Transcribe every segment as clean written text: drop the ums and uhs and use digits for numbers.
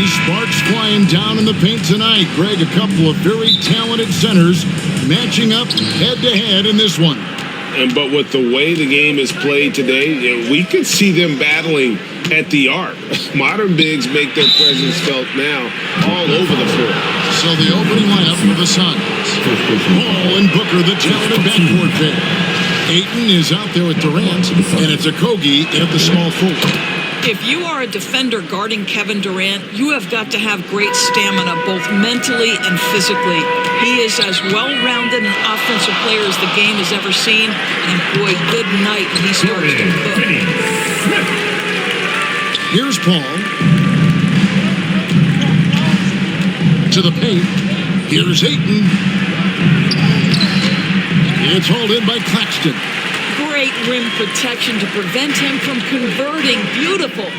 Sparks flying down in the paint tonight. Greg, a couple of very talented centers matching up head-to-head in this one. But with the way the game is played today, we could see them battling at the arc. Modern bigs make their presence felt now all over the floor. So the opening lineup for the Suns. Paul and Booker, the talented backcourt pair. Ayton is out there with Durant, and it's a.k.a. at the small forward. If you are a defender guarding Kevin Durant, you have got to have great stamina, both mentally and physically. He is as well-rounded an offensive player as the game has ever seen, and boy, good night when he starts to cook. Here's Paul. To the paint. Here's Ayton. It's hauled in by Claxton. Great rim protection to prevent him from converting. Beautiful.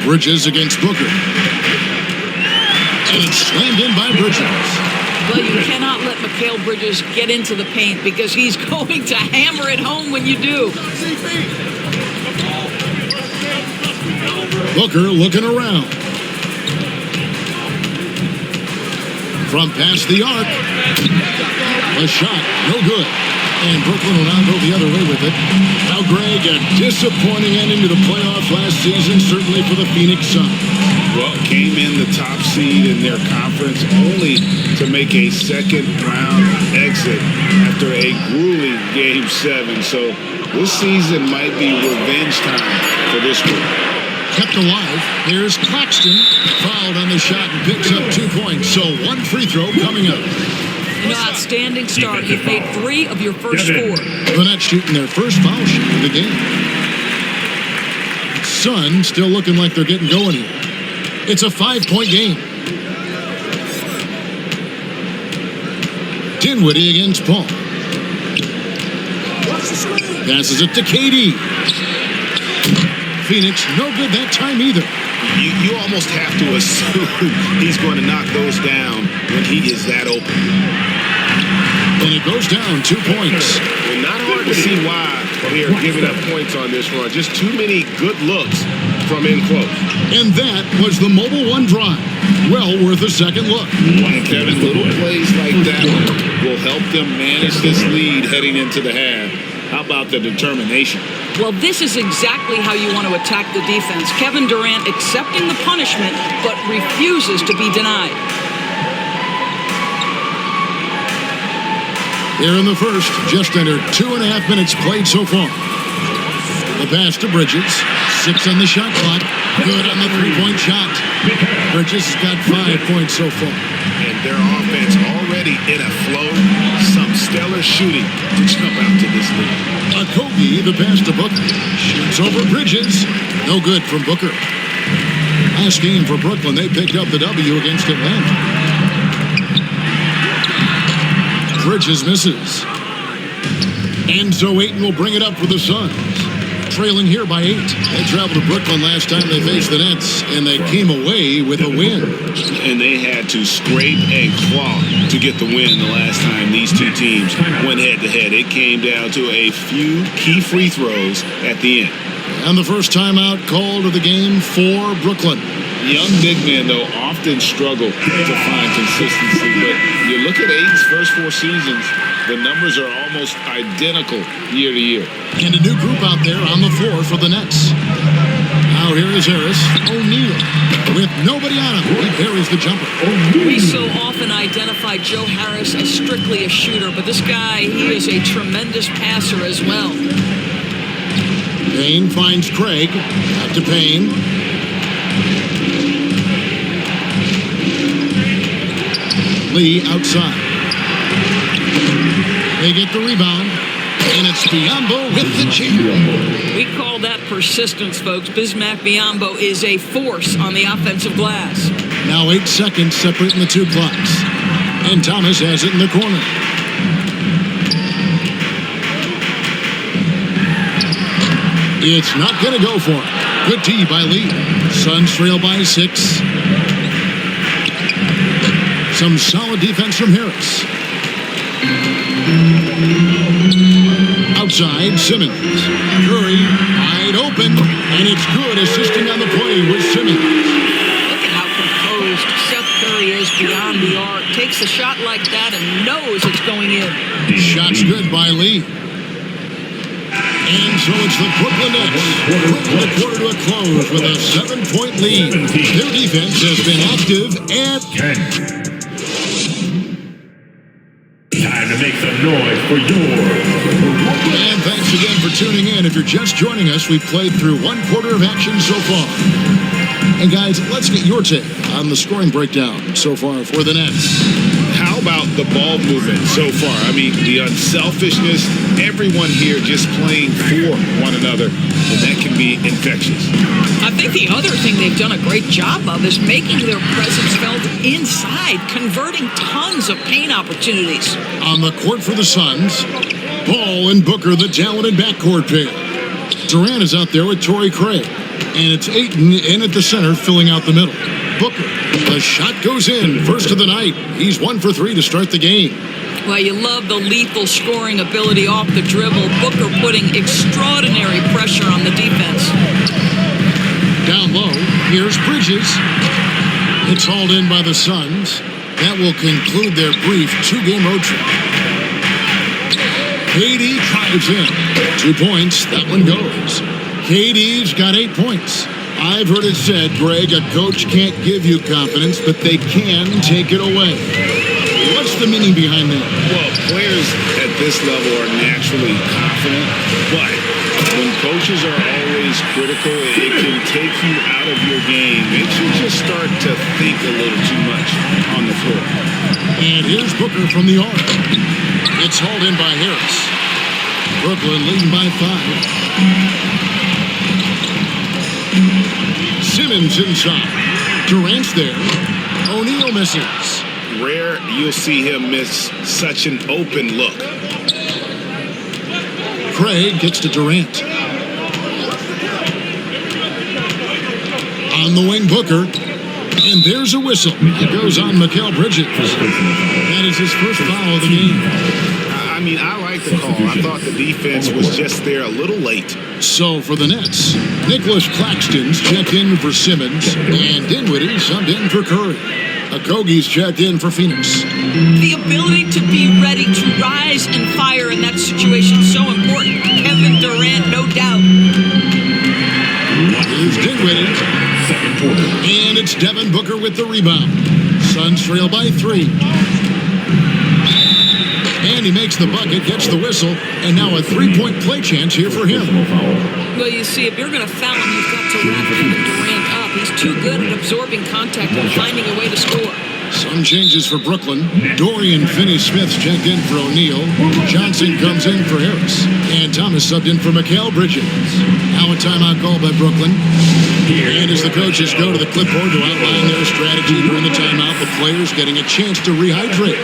Bridges against Booker. And it's slammed in by Bridges. Well, you cannot let Mikal Bridges get into the paint because he's going to hammer it home when you do. Booker looking around. From past the arc. A shot, no good. And Brooklyn will now go the other way with it. Now, Greg, a disappointing ending to the playoffs last season, certainly for the Pheonix Suns. Well, came in the top seed in their conference only to make a second-round exit after a grueling Game 7. So this season might be revenge time for this group. Kept alive. Here's Claxton. Fouled on the shot and picks up 2 points. So one free throw coming up. You know, outstanding start. You've made 3 of your first 4. The Nets shooting their first foul shot of the game. Suns still looking like they're getting going here. It's a 5-point game. Dinwiddie against Paul. Passes it to KD. Pheonix, no good that time either. You almost have to assume he's going to knock those down when he is that open. And it goes down 2 points. Well, not hard to see why they are giving up points on this run. Just too many good looks from in close. And that was the Mobile One drive. Well worth a second look. Kevin, little plays like that will help them manage this lead heading into the half. How about the determination? Well, this is exactly how you want to attack the defense. Kevin Durant accepting the punishment, but refuses to be denied. Here in the first, just under 2.5 minutes played so far. The pass to Bridges. 6 on the shot clock. Good on the 3-point shot. Bridges has got 5 points so far. And their offense already in a flow. Some stellar shooting to jump out to this lead. a.k.a. the pass to Booker. Shoots over Bridges. No good from Booker. Last game for Brooklyn, they picked up the W against Atlanta. Bridges misses. And so Ayton will bring it up for the Suns. Trailing here by 8. They traveled to Brooklyn last time they faced the Nets, and they came away with a win. And they had to scrape and claw to get the win the last time these two teams went head-to-head. It came down to a few key free throws at the end. And the first timeout called of the game for Brooklyn. Young big men, though, often struggle to find consistency. But you look at Ayton's first 4 seasons, the numbers are almost identical year to year. And a new group out there on the floor for the Nets. Now here is Harris. O'Neal with nobody on him. He parries the jumper. We so often identify Joe Harris as strictly a shooter, but this guy, he is a tremendous passer as well. Payne finds Craig. Back to Payne. Lee outside. They get the rebound. And it's Biyombo with the jam. We call that persistence, folks. Bismack Biyombo is a force on the offensive glass. Now 8 seconds separating the 2 clocks. And Thomas has it in the corner. It's not going to go for him. Good D by Lee. Suns trail by 6. Some solid defense from Harris. outside, Simmons. Curry, wide open, and it's good. Assisting on the play with Simmons. Look at how composed Seth Curry is beyond the arc. Takes a shot like that and knows it's going in. Shot's good by Lee. And so it's the Brooklyn Nets bringing the quarter to a close with a 7-point lead. Their defense has been active and... Time to make some noise for your... And thanks again for tuning in. If you're just joining us, we've played through one quarter of action so far. And guys, let's get your take on the scoring breakdown so far for the Nets. How about the ball movement so far? I mean, the unselfishness, everyone here just playing for one another, and that can be infectious. I think the other thing they've done a great job of is making their presence felt inside, converting tons of paint opportunities. On the court for the Suns, Ball and Booker, the talented backcourt pair. Durant is out there with Torrey Craig, and it's Ayton in at the center, filling out the middle. Booker, the shot goes in, first of the night. He's 1 for 3 to start the game. Well, you love the lethal scoring ability off the dribble. Booker putting extraordinary pressure on the defense. Down low, here's Bridges. It's hauled in by the Suns. That will conclude their brief 2-game road trip. KD drives in. 2 points, that one goes. KD's got 8 points. I've heard it said, Greg, a coach can't give you confidence, but they can take it away. What's the meaning behind that? Well, players at this level are naturally confident, but when coaches are always critical, it can take you out of your game. Makes you just start to think a little too much on the floor. And here's Booker from the arc. It's hauled in by Harris. Brooklyn leading by 5. Simmons inside. Durant's there. O'Neal misses. Rare you'll see him miss such an open look. Craig gets to Durant. On the wing, Booker. And there's a whistle. It goes on Mikal Bridges. That is his first foul of the game. I mean, I like the call. I thought the defense was just there a little late. So for the Nets, Nicholas Claxton's checked in for Simmons, and Dinwiddie subbed in for Curry. Okogie's checked in for Pheonix. The ability to be ready to rise and fire in that situation is so important. Kevin Durant, no doubt. Here's Dinwiddie. And it's Devin Booker with the rebound. Suns trail by 3. And he makes the bucket, gets the whistle, and now a 3-point play chance here for him. Well, you see, if you're going to foul him, you've got to wrap Kevin Durant up. He's too good at absorbing contact and finding a way to score. Some changes for Brooklyn. Dorian Finney-Smith's checked in for O'Neal. Johnson comes in for Harris. And Thomas subbed in for Mikal Bridges. Now a timeout call by Brooklyn. And as the coaches go to the clipboard to outline their strategy during the timeout, the players getting a chance to rehydrate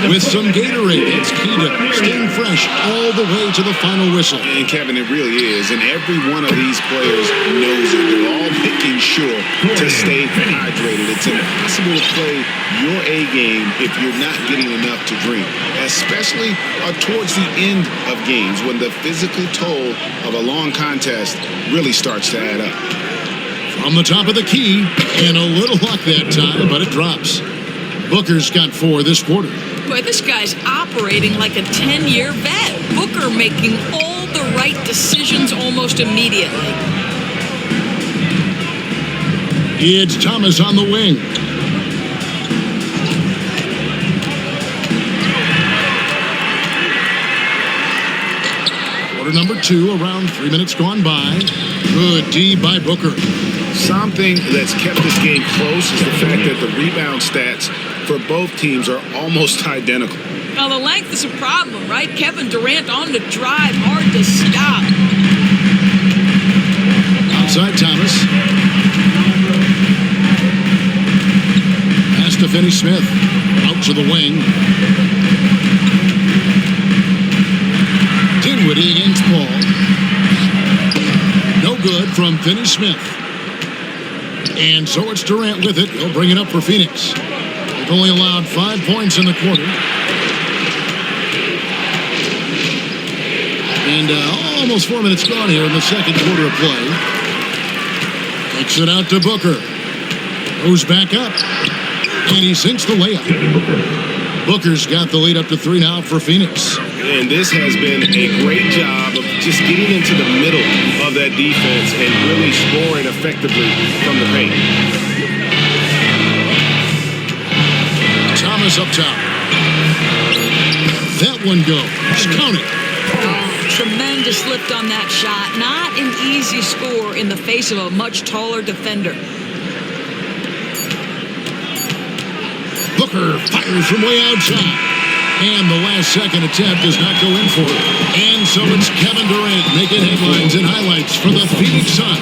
with some Gatorade. It's key to staying fresh all the way to the final whistle. And Kevin, it really is. And every one of these players knows it. They're all making sure to stay hydrated. It's impossible to play your A game if you're not getting enough to drink, especially towards the end of games when the physical toll of a long contest really starts to add up. From the top of the key, and a little luck that time, but it drops. Booker's got 4 this quarter. Boy, this guy's operating like a 10-year vet. Booker making all the right decisions almost immediately. It's Thomas on the wing. Quarter number 2, around 3 minutes gone by. Good D by Booker. Something that's kept this game close is the fact that the rebound stats for both teams are almost identical. Now, the length is a problem, right? Kevin Durant on the drive, hard to stop. Outside Thomas. Pass to Finney-Smith. Out to the wing. Dinwiddie against Paul. No good from Finney-Smith. And so it's Durant with it. He'll bring it up for Pheonix. They've only allowed 5 points in the quarter. And almost 4 minutes gone here in the second quarter of play. Kicks it out to Booker. Goes back up. And he sinks the layup. Booker's got the lead up to 3 now for Pheonix. And this has been a great job of just getting into the middle of that defense and really scoring effectively from the paint. Thomas up top. That one goes. Count it. Tremendous lift on that shot. Not an easy score in the face of a much taller defender. Booker fires from way outside. And the last second attempt does not go in for it. And so it's Kevin Durant making headlines and highlights for the Pheonix Suns.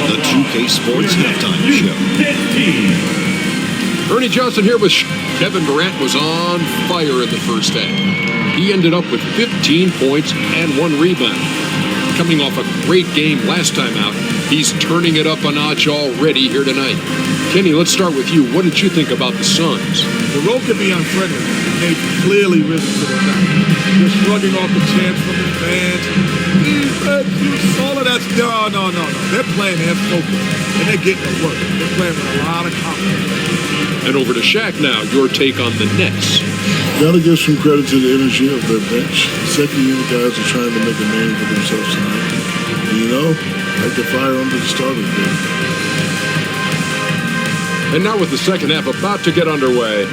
The 2K Sports Halftime Show. Ernie Johnson here with Kevin Durant was on fire in the first half. He ended up with 15 points and 1 rebound. Coming off a great game last time out, he's turning it up a notch already here tonight. Kenny, let's start with you. What did you think about the Suns? The road can be unfriendly. They've clearly risen to the top. They're shrugging off the chants from the fans. All of that's no. They're playing their focus, and they're getting to work. They're playing with a lot of confidence. And over to Shaq now, your take on the Nets. Gotta give some credit to the energy of their bench. Second unit guys are trying to make a name for themselves tonight. And like the fire under the starters there. And now with the second half about to get underway,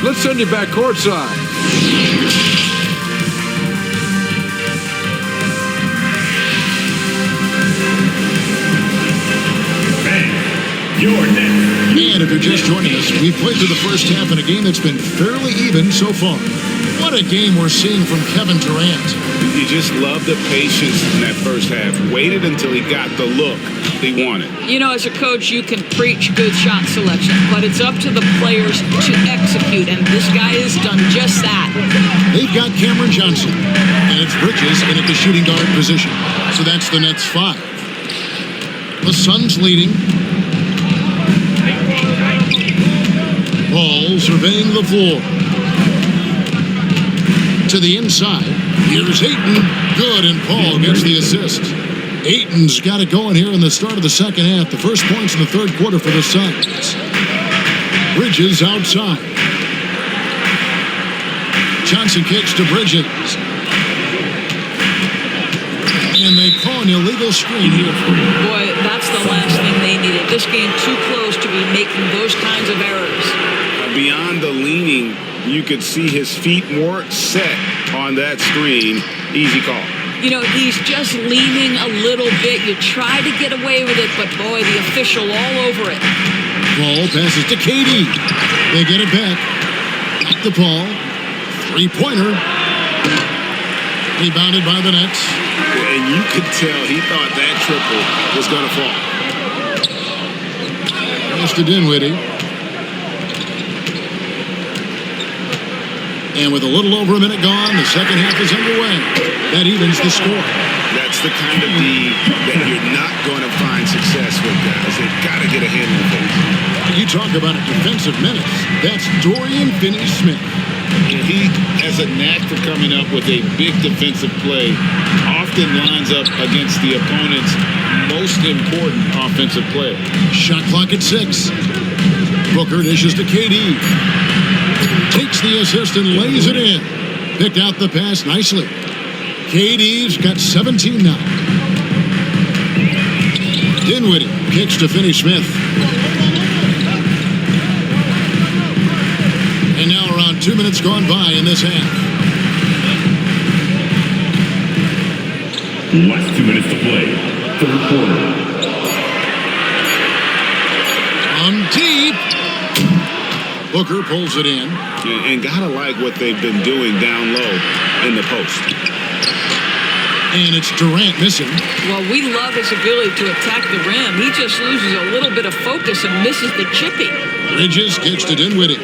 let's send you back courtside. Your next. And if you're just joining us, we've played through the first half in a game that's been fairly even so far. What a game we're seeing from Kevin Durant. You just love the patience in that first half. Waited until he got the look he wanted. You know, as a coach, you can preach good shot selection, but it's up to the players to execute, and this guy has done just that. They've got Cameron Johnson, and it's Bridges in at the shooting guard position. So that's the Nets 5. The Suns leading. Paul surveying the floor. To the inside. Here's Ayton. Good, and Paul gets the assist. Ayton's got it going here in the start of the second half. The first points in the third quarter for the Suns. Bridges outside. Johnson kicks to Bridges. And they call an illegal screen here. Boy, that's the last thing they needed. This game too close to be making those kinds of errors. Beyond the leaning, you could see his feet weren't set on that screen. Easy call. You know, he's just leaning a little bit. You try to get away with it, but boy, the official all over it. Paul passes to KD. They get it back. Back to Paul. Three-pointer. Rebounded by the Nets. And you could tell he thought that triple was going to fall. Pass to Dinwiddie. And with a little over a minute gone, the second half is underway. That evens the score. That's the kind of D that you're not going to find success with, guys. They've got to get a handle of things. You talk about a defensive menace. That's Dorian Finney-Smith. He has a knack for coming up with a big defensive play. Often lines up against the opponent's most important offensive player. Shot clock at 6. Booker dishes to KD. Takes the assist and lays it in. Picked out the pass nicely. KD's got 17 now. Dinwiddie kicks to Finney-Smith. And now around 2 minutes gone by in this half. Last 2 minutes to play. Third quarter. On deep. Booker pulls it in. And gotta like what they've been doing down low in the post. And it's Durant missing. Well, we love his ability to attack the rim. He just loses a little bit of focus and misses the chippy. Bridges kicks to Dinwiddie.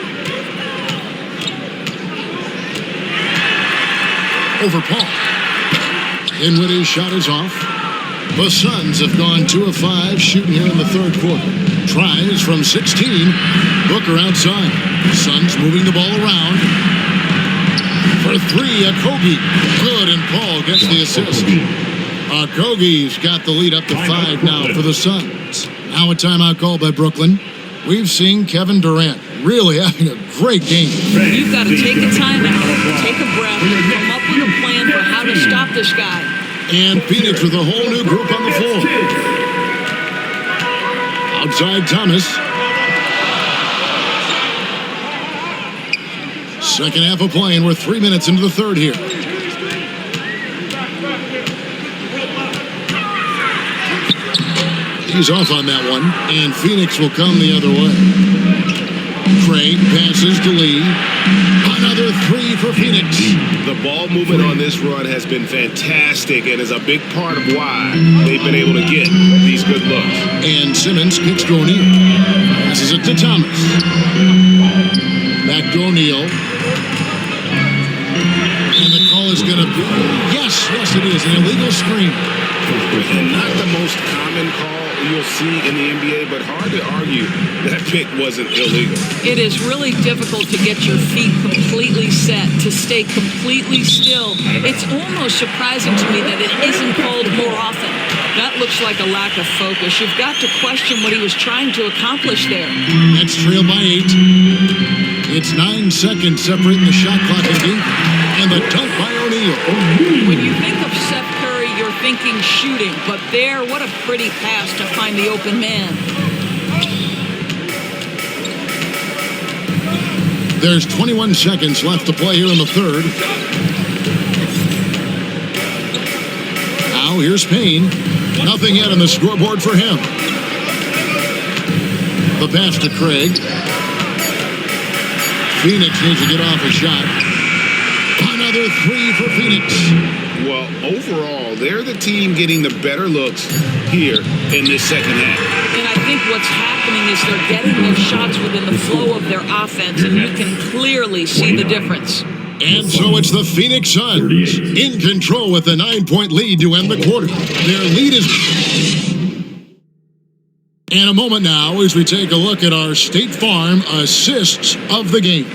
Over Paul. Dinwiddie's shot is off. The Suns have gone 2 of 5 shooting here in the third quarter. Tries from 16. Booker outside. Suns moving the ball around. For three, a.k.a. Good, and Paul gets the assist. a.k.a.'s got the lead up to 5 now for the Suns. Now a timeout call by Brooklyn. We've seen Kevin Durant really having a great game. You've got to take a timeout, take a breath, and come up with a plan for how to stop this guy. And Pheonix with a whole new group on the floor. Outside Thomas. Second half of play, and we're 3 minutes into the third here. He's off on that one, and Pheonix will come the other way. Craig passes to Looyh. Another three for Pheonix. The ball movement on this run has been fantastic and is a big part of why they've been able to get these good looks. And Simmons kicks to O'Neal. Passes it to Thomas. Back to O'Neal. And the call is going to be, yes, it is, an illegal screen. And not the most common call you'll see in the NBA, but hard to argue that pick wasn't illegal. It is really difficult to get your feet completely set, to stay completely still. It's almost surprising to me that it isn't called more often. That looks like a lack of focus. You've got to question what he was trying to accomplish there. That's trailed by 8. It's 9 seconds separating the shot clock and game. And the dunk by O'Neal. When you think of Seth Curry, you're thinking shooting. But there, what a pretty pass to find the open man. There's 21 seconds left to play here in the third. Now here's Payne. Nothing yet on the scoreboard for him. The pass to Craig. Pheonix needs to get off a shot. Another three for Pheonix. Well, overall, they're the team getting the better looks here in this second half. And I think what's happening is they're getting those shots within the flow of their offense, and you can clearly see the difference. And so it's the Pheonix Suns in control with a 9-point lead to end the quarter. Their lead is... In a moment now as we take a look at our State Farm assists of the game.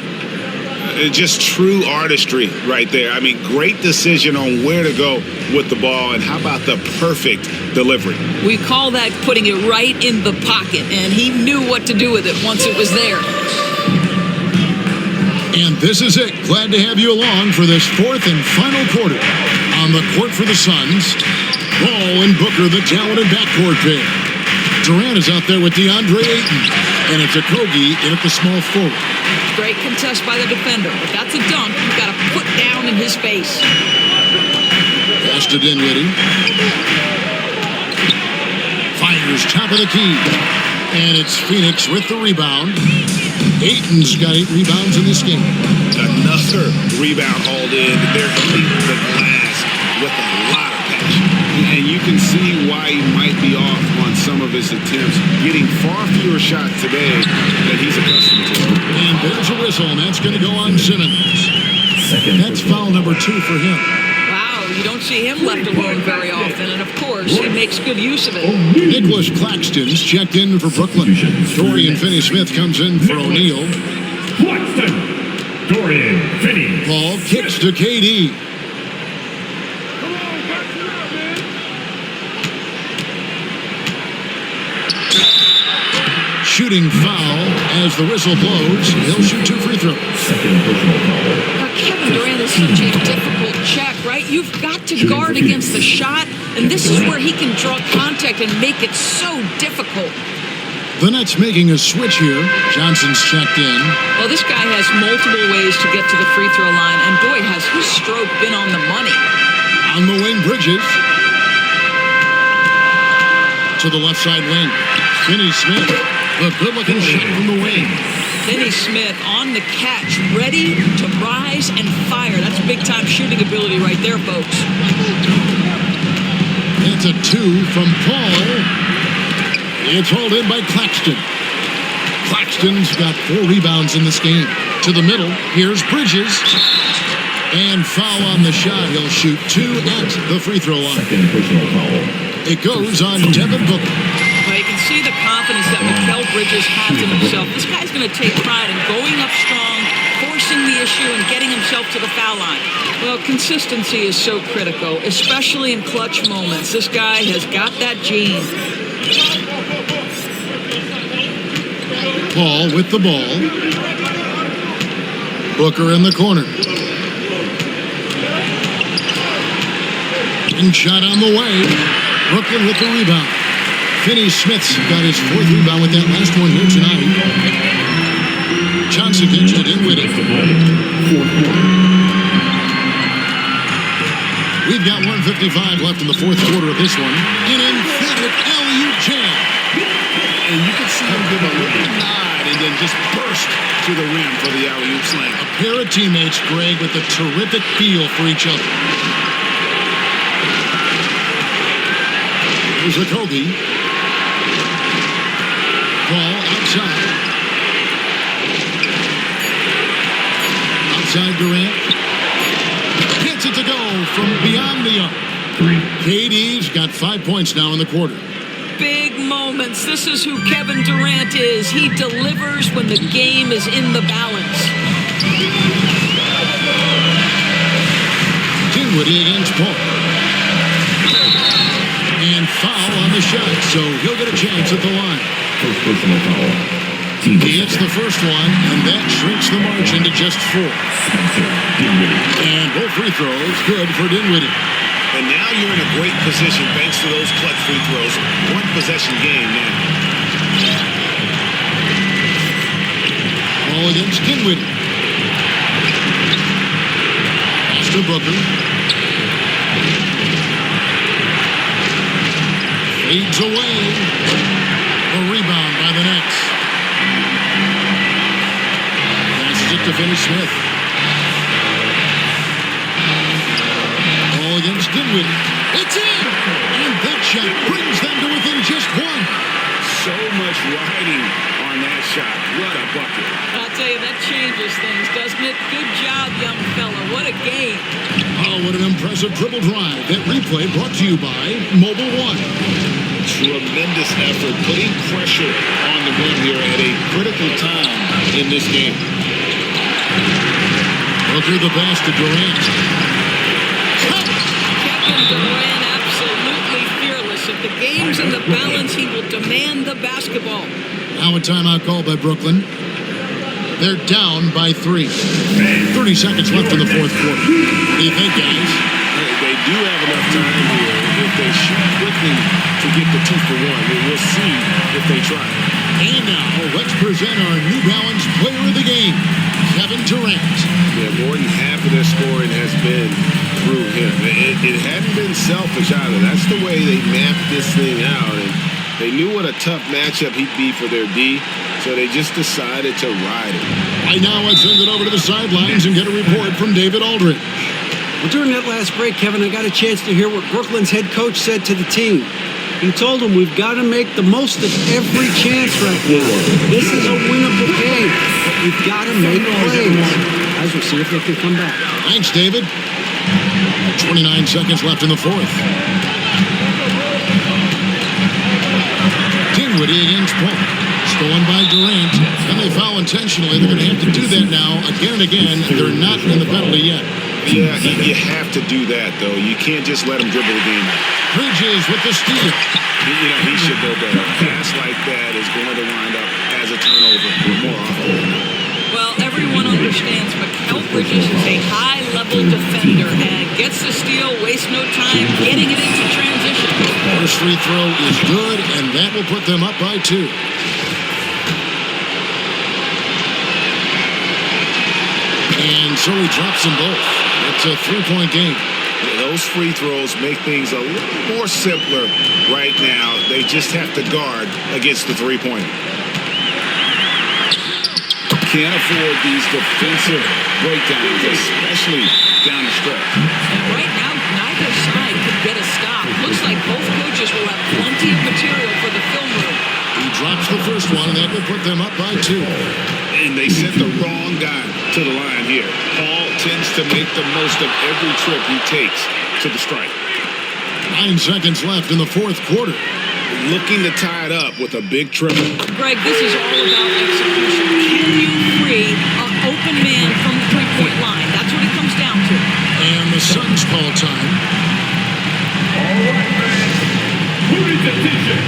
Just true artistry right there. I mean, great decision on where to go with the ball, and how about the perfect delivery? We call that putting it right in the pocket, and he knew what to do with it once it was there. And this is it. Glad to have you along for this fourth and final quarter. On the court for the Suns, Ball and Booker, the talented backcourt pair. Durant is out there with DeAndre Ayton, and it's a.k.a. in at the small forward. Great contest by the defender, but that's a dunk you've got to put down in his face. Pass to Dinwiddie. Fires top of the key. And it's Pheonix with the rebound. Ayton's got 8 rebounds in this game. Another rebound hauled in. They're hitting the glass with a lot of passion. And you can see why he might be off on some of his attempts, getting far fewer shots today than he's accustomed to. And there's a whistle, and that's going to go on Simmons. That's foul number 2 for him. Wow, you don't see him left alone very often, and of course, he makes good use of it. Nicholas Claxton's checked in for Brooklyn. Dorian Finney-Smith comes in for O'Neal. Claxton. Dorian Finney. Ball kicks to KD. Shooting foul as the whistle blows. He'll shoot 2 free throws. Now, Kevin Durant is such a difficult check, right? You've got to guard against the shot, and this is where he can draw contact and make it so difficult. The Nets making a switch here. Johnson's checked in. Well, this guy has multiple ways to get to the free throw line, and boy, has his stroke been on the money. On the wing, Bridges. To the left side wing. Finney-Smith. A good-looking shot from the wing. Finney-Smith on the catch, ready to rise and fire. That's big-time shooting ability right there, folks. That's a 2 from Paul. It's hauled in by Claxton. Claxton's got 4 rebounds in this game. To the middle, here's Bridges. And foul on the shot. He'll shoot 2 at the free throw line. It goes on Devin Booker. Well, you can see the confidence that Mikal Bridges has in himself. This guy's going to take pride in going up strong, forcing the issue and getting himself to the foul line. Well, consistency is so critical, especially in clutch moments. This guy has got that gene. Paul with the ball. Booker in the corner. And shot on the way. Brooklyn with the rebound. Finney-Smith's got his 4th rebound with that last one here tonight. Johnson gets it in with it. We've got 1:55 left in the 4th quarter of this one. An emphatic alley-oop jam. And you can see him give a little nod and then just burst to the rim for the alley-oop slam. A pair of teammates, Greg, with a terrific feel for each other. Here's Okogie. Ball outside. Outside Durant. Gets it to go from beyond the arc. KD's got 5 points now in the quarter. Big moments. This is who Kevin Durant is. He delivers when the game is in the balance. Dinwiddie against Paul. And foul on the shot, so he'll get a chance at the line. First personal foul. He hits the first one, and that shrinks the margin to just 4. And both free throws good for Dinwiddie. And now you're in a great position thanks to those clutch free throws. 1 possession game now. Ball against Dinwiddie. Pass to Booker. Fades away. A rebound by the Nets. Passes it to Finney-Smith. Ball against Dinwiddie. It's in! And that shot brings them to within just 1. So much riding on that shot. What a bucket. I'll tell you, that changes things, doesn't it? Good job, young fella. What a game. Oh, what an impressive triple drive. That replay brought to you by Mobile One. Tremendous effort, putting pressure on the rim here at a critical time in this game. Booker the pass to Durant. Kevin Durant, absolutely fearless. If the game's in the balance, he will demand the basketball. Now a timeout call by Brooklyn. They're down by 3. 30 seconds left in the 4th quarter. What do you think, guys? They do have enough time here. If they shoot quickly to get the 2 for 1, we'll see if they try. And now, let's present our New Balance player of the game, Kevin Durant. Yeah, more than half of their scoring has been through him. It hadn't been selfish either. That's the way they mapped this thing out. And they knew what a tough matchup he'd be for their D, so they just decided to ride it. Right now, let's send it over to the sidelines and get a report from David Aldridge. Well, during that last break, Kevin, I got a chance to hear what Brooklyn's head coach said to the team. He told them we've got to make the most of every chance right now. This is a winnable game, but we've got to make plays. Guys, we'll see if they can come back. Thanks, David. 29 seconds left in the 4th. Dinwiddie against Paul. Stolen by Durant. And they foul intentionally. They're going to have to do that now again and again. They're not in the penalty yet. Yeah, you have to do that, though. You can't just let him dribble the game out. Bridges with the steal. He should go better. A pass like that is going to wind up as a turnover more often. Well, everyone understands Mikal Bridges is a high-level defender and gets the steal, wastes no time getting it into transition. First free throw is good, and that will put them up by 2. And so he drops them both. It's a 3-point game. Those free throws make things a little more simpler right now. They just have to guard against the 3-pointer. Can't afford these defensive breakdowns, especially down the stretch. And right now, neither side could get a stop. Looks like both coaches will have plenty of material for the film room. He drops the first one, and that will put them up by 2. And they sent the wrong guy to the line here. Paul tends to make the most of every trip he takes to the stripe. 9 seconds left in the 4th quarter. Looking to tie it up with a big triple. Greg, this is all about execution. Can you free an open open man from the three-point line. That's what it comes down to. And the Suns call time. All right, man. Who's attention?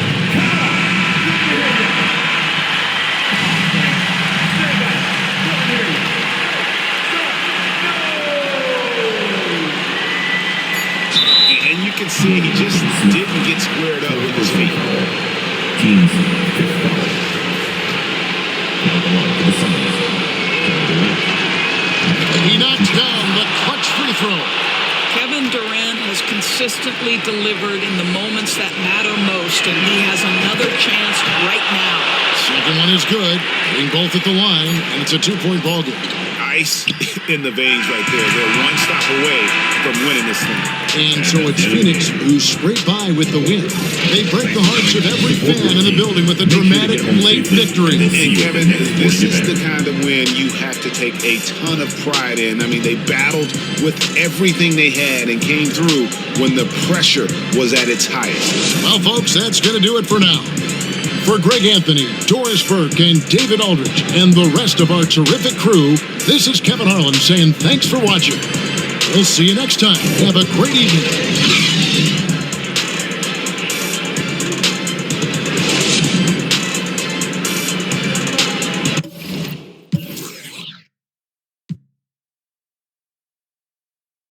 And you can see he just didn't get squared up with his feet. Teams fifth foul. Number 1 for the Suns. He knocks down the clutch free throw. Kevin Durant has consistently delivered in the moments that matter most, and he has another chance right now. Second one is good. Hitting both at the line, and it's a 2-point ball game. Ice in the veins right there. They're one stop away from winning this thing. And so it's Pheonix who scrape by with the win. They break the hearts of every fan in the building with a dramatic late victory. And Kevin, this is the kind of win you have to take a ton of pride in. I mean, they battled with everything they had and came through when the pressure was at its highest. Well, folks, that's going to do it for now. For Greg Anthony, Doris Burke, and David Aldridge, and the rest of our terrific crew, this is Kevin Harlan saying thanks for watching. We'll see you next time. Have a great evening.